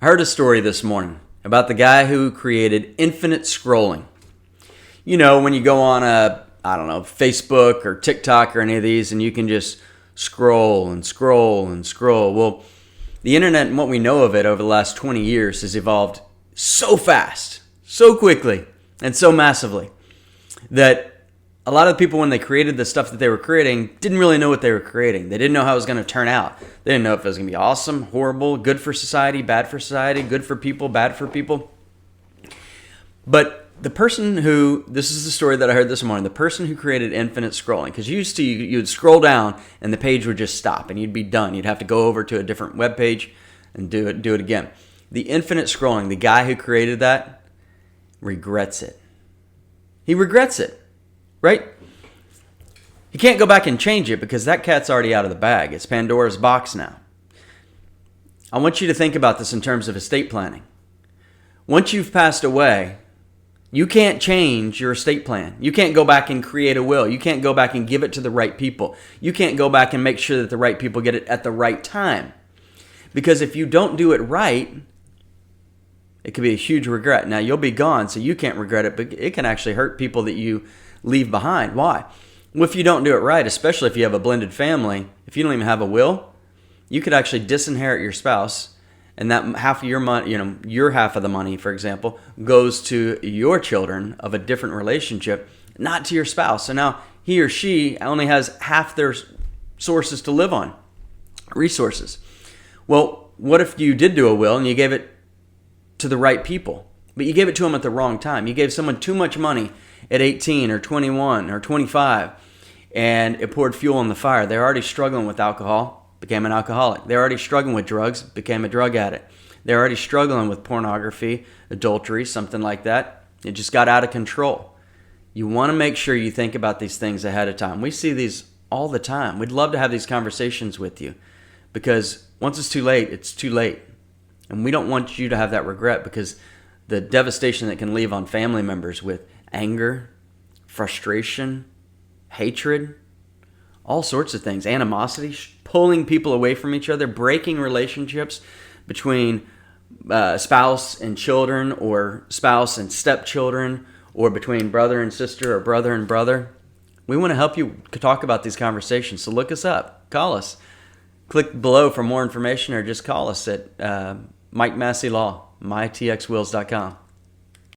I heard a story this morning about the guy who created infinite scrolling. You know, when you go on Facebook or TikTok or any of these, and you can just scroll and scroll and scroll. Well, the internet and what we know of it over the last 20 years has evolved so fast, so quickly, and so massively that a lot of the people, when they created the stuff that they were creating, didn't really know what they were creating. They didn't know how it was going to turn out. They didn't know if it was going to be awesome, horrible, good for society, bad for society, good for people, bad for people. But the person who, this is the story that I heard this morning, the person who created infinite scrolling, because you'd scroll down and the page would just stop and you'd be done. You'd have to go over to a different web page and do it again. The infinite scrolling, the guy who created that regrets it. He regrets it. Right? You can't go back and change it because that cat's already out of the bag. It's Pandora's box now. I want you to think about this in terms of estate planning. Once you've passed away, you can't change your estate plan. You can't go back and create a will. You can't go back and give it to the right people. You can't go back and make sure that the right people get it at the right time. Because if you don't do it right, it could be a huge regret. Now, you'll be gone, so you can't regret it, but it can actually hurt people that you leave behind. Why? Well, if you don't do it right, especially if you have a blended family, if you don't even have a will, you could actually disinherit your spouse, and that half of your money, your half of the money, for example, goes to your children of a different relationship, not to your spouse. So now he or she only has half their sources to live on, resources. Well, what if you did do a will and you gave it to the right people, but you gave it to them at the wrong time? You gave someone too much money at 18 or 21 or 25, and it poured fuel on the fire. They're already struggling with alcohol, became an alcoholic. They're already struggling with drugs, became a drug addict. They're already struggling with pornography, adultery, something like that. It just got out of control. You want to make sure you think about these things ahead of time. We see these all the time. We'd love to have these conversations with you because once it's too late, it's too late. And we don't want you to have that regret because the devastation that can leave on family members with anger, frustration, hatred, all sorts of things, animosity, pulling people away from each other, breaking relationships between spouse and children, or spouse and stepchildren, or between brother and sister, or brother and brother. We want to help you talk about these conversations, so look us up, call us. Click below for more information, or just call us at Mike Massey Law, mytxwills.com.